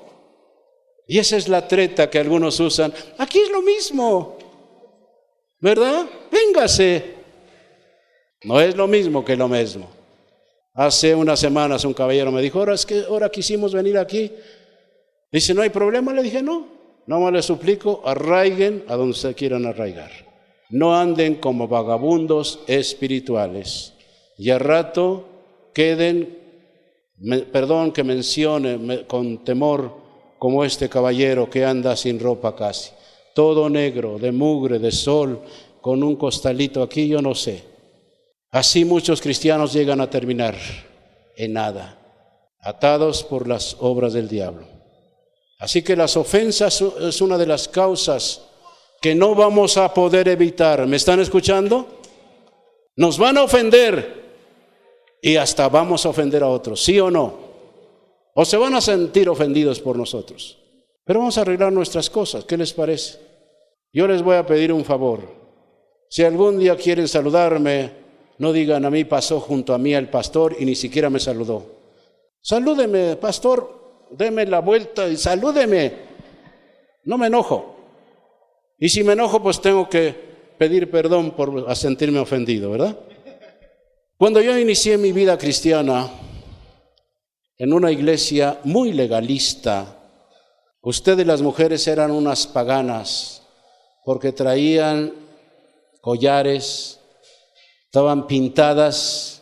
Speaker 2: Y esa es la treta que algunos usan. Aquí es lo mismo, ¿verdad? Véngase. No es lo mismo que lo mismo. Hace unas semanas un caballero me dijo: ahora quisimos venir aquí. Dice: no hay problema. Le dije: no más les suplico, arraiguen a donde ustedes quieran arraigar. No anden como vagabundos espirituales. Y al rato queden, perdón que mencione con temor, como este caballero que anda sin ropa casi, todo negro, de mugre, de sol, con un costalito aquí, yo no sé. Así muchos cristianos llegan a terminar en nada, atados por las obras del diablo. Así que las ofensas es una de las causas que no vamos a poder evitar. ¿Me están escuchando? Nos van a ofender y hasta vamos a ofender a otros, ¿sí o no? O se van a sentir ofendidos por nosotros. Pero vamos a arreglar nuestras cosas, ¿qué les parece? Yo les voy a pedir un favor. Si algún día quieren saludarme, no digan a mí pasó junto a mí el pastor y ni siquiera me saludó. Salúdeme, pastor, deme la vuelta y salúdeme. No me enojo. Y si me enojo, pues tengo que pedir perdón por sentirme ofendido, ¿verdad? Cuando yo inicié mi vida cristiana en una iglesia muy legalista, ustedes las mujeres eran unas paganas porque traían collares, estaban pintadas,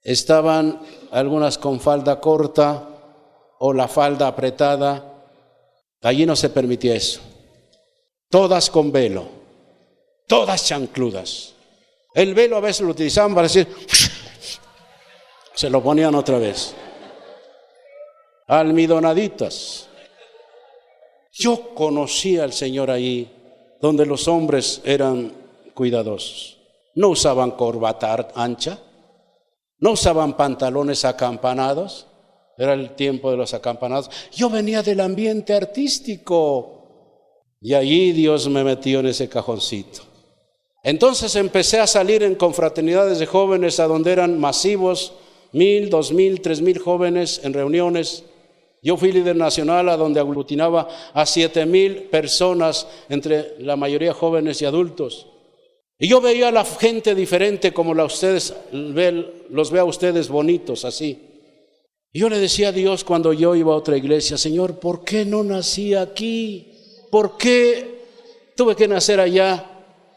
Speaker 2: estaban algunas con falda corta o la falda apretada. Allí no se permitía eso. Todas con velo, todas chancludas. El velo a veces lo utilizaban para decir, se lo ponían otra vez. Almidonaditas. Yo conocí al Señor ahí, donde los hombres eran cuidadosos. No usaban corbata ancha, no usaban pantalones acampanados, era el tiempo de los acampanados. Yo venía del ambiente artístico y allí Dios me metió en ese cajoncito. Entonces empecé a salir en confraternidades de jóvenes a donde eran masivos, 1,000, 2,000, 3,000 jóvenes en reuniones. Yo fui líder nacional a donde aglutinaba a 7,000 personas, entre la mayoría jóvenes y adultos. Y yo veía a la gente diferente como los ve a ustedes bonitos así. Y yo le decía a Dios cuando yo iba a otra iglesia, Señor, ¿por qué no nací aquí? ¿Por qué tuve que nacer allá?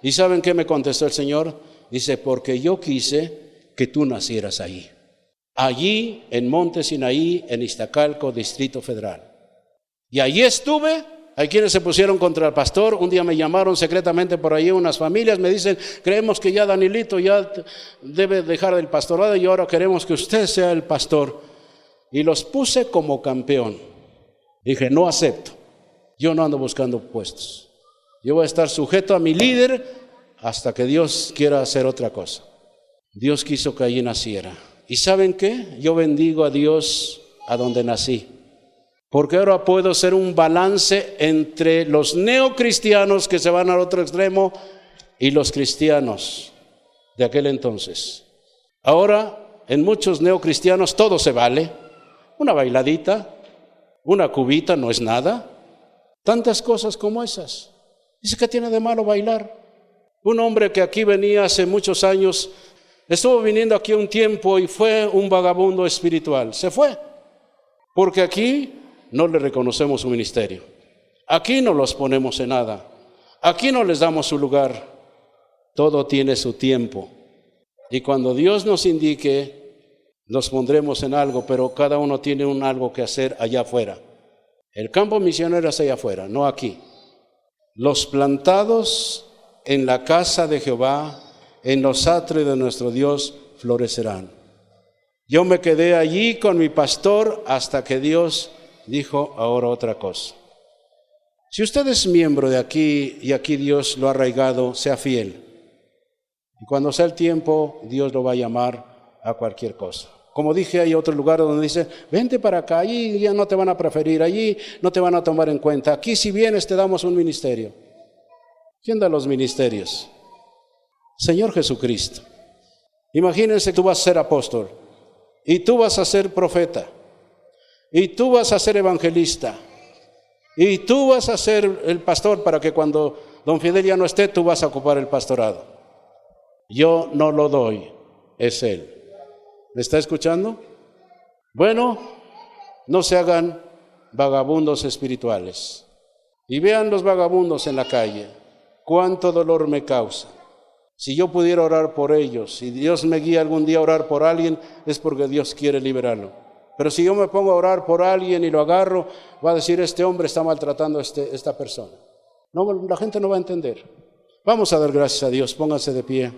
Speaker 2: ¿Y saben qué me contestó el Señor? Dice, porque yo quise que tú nacieras ahí. Allí en Monte Sinaí, en Iztacalco, Distrito Federal. Y allí estuve. Hay quienes se pusieron contra el pastor. Un día me llamaron secretamente por ahí unas familias, me dicen, creemos que ya Danielito ya debe dejar el pastorado y ahora queremos que usted sea el pastor. Y los puse como campeón. Dije, no acepto. Yo no ando buscando puestos. Yo voy a estar sujeto a mi líder hasta que Dios quiera hacer otra cosa. Dios quiso que allí naciera. ¿Y saben qué? Yo bendigo a Dios a donde nací. Porque ahora puedo hacer un balance entre los neocristianos que se van al otro extremo y los cristianos de aquel entonces. Ahora, en muchos neocristianos todo se vale. Una bailadita, una cubita no es nada. Tantas cosas como esas. Dice, ¿qué tiene de malo bailar? Un hombre que aquí venía hace muchos años, estuvo viniendo aquí un tiempo y fue un vagabundo espiritual. Se fue. Porque aquí no le reconocemos su ministerio. Aquí no los ponemos en nada. Aquí no les damos su lugar. Todo tiene su tiempo. Y cuando Dios nos indique, nos pondremos en algo, pero cada uno tiene un algo que hacer allá afuera. El campo misionero es allá afuera, no aquí. Los plantados en la casa de Jehová, en los atrios de nuestro Dios, florecerán. Yo me quedé allí con mi pastor hasta que Dios dijo ahora otra cosa. Si usted es miembro de aquí y aquí Dios lo ha arraigado, sea fiel. Y cuando sea el tiempo, Dios lo va a llamar a cualquier cosa. Como dije, hay otro lugar donde dice, vente para acá, allí ya no te van a preferir, allí no te van a tomar en cuenta. Aquí si vienes te damos un ministerio. ¿Quién da los ministerios? Señor Jesucristo. Imagínense, tú vas a ser apóstol, y tú vas a ser profeta, y tú vas a ser evangelista, y tú vas a ser el pastor para que cuando don Fidel ya no esté, tú vas a ocupar el pastorado. Yo no lo doy, es Él. ¿Me está escuchando? Bueno, no se hagan vagabundos espirituales. Y vean los vagabundos en la calle, cuánto dolor me causa. Si yo pudiera orar por ellos, si Dios me guía algún día a orar por alguien, es porque Dios quiere liberarlo. Pero si yo me pongo a orar por alguien y lo agarro, va a decir, este hombre está maltratando a esta persona. No, la gente no va a entender. Vamos a dar gracias a Dios, pónganse de pie.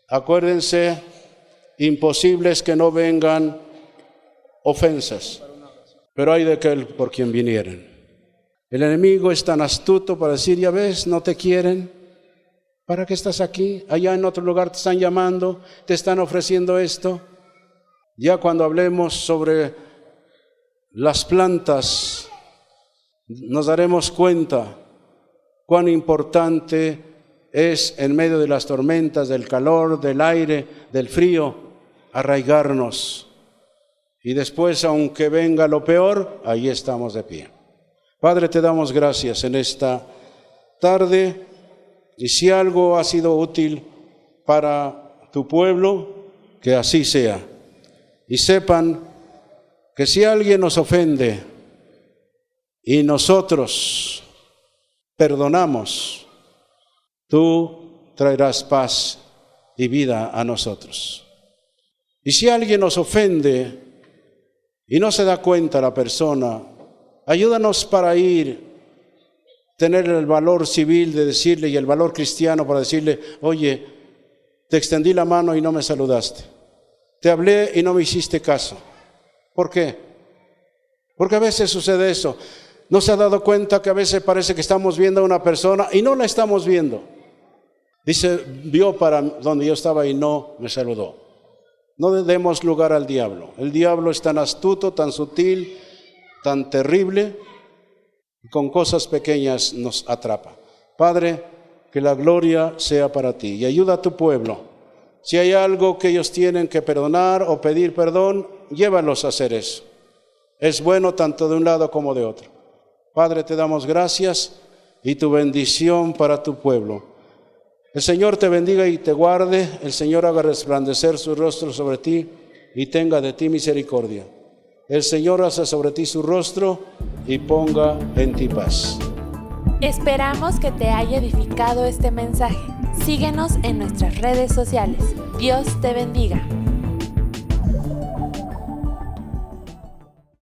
Speaker 2: Acuérdense, imposible es que no vengan ofensas, pero hay de aquel por quien vinieren. El enemigo es tan astuto para decir, ya ves, no te quieren. ¿Para qué estás aquí? Allá en otro lugar te están llamando, te están ofreciendo esto. Ya cuando hablemos sobre las plantas, nos daremos cuenta cuán importante es en medio de las tormentas, del calor, del aire, del frío, arraigarnos. Y después, aunque venga lo peor, ahí estamos de pie. Padre, te damos gracias en esta tarde, y si algo ha sido útil para tu pueblo, que así sea. Y sepan que si alguien nos ofende y nosotros perdonamos, tú traerás paz y vida a nosotros. Y si alguien nos ofende y no se da cuenta la persona, ayúdanos para tener el valor civil de decirle y el valor cristiano para decirle: oye, te extendí la mano y no me saludaste. Te hablé y no me hiciste caso. ¿Por qué? Porque a veces sucede eso. ¿No se ha dado cuenta que a veces parece que estamos viendo a una persona y no la estamos viendo? Dice, vio para donde yo estaba y no me saludó. No demos lugar al diablo. El diablo es tan astuto, tan sutil, tan terrible, y con cosas pequeñas nos atrapa. Padre, que la gloria sea para ti y ayuda a tu pueblo. Si hay algo que ellos tienen que perdonar o pedir perdón, llévalos a hacer eso. Es bueno tanto de un lado como de otro. Padre, te damos gracias y tu bendición para tu pueblo. El Señor te bendiga y te guarde. El Señor haga resplandecer su rostro sobre ti y tenga de ti misericordia. El Señor haga sobre ti su rostro y ponga en ti paz.
Speaker 1: Esperamos que te haya edificado este mensaje. Síguenos en nuestras redes sociales. Dios te bendiga.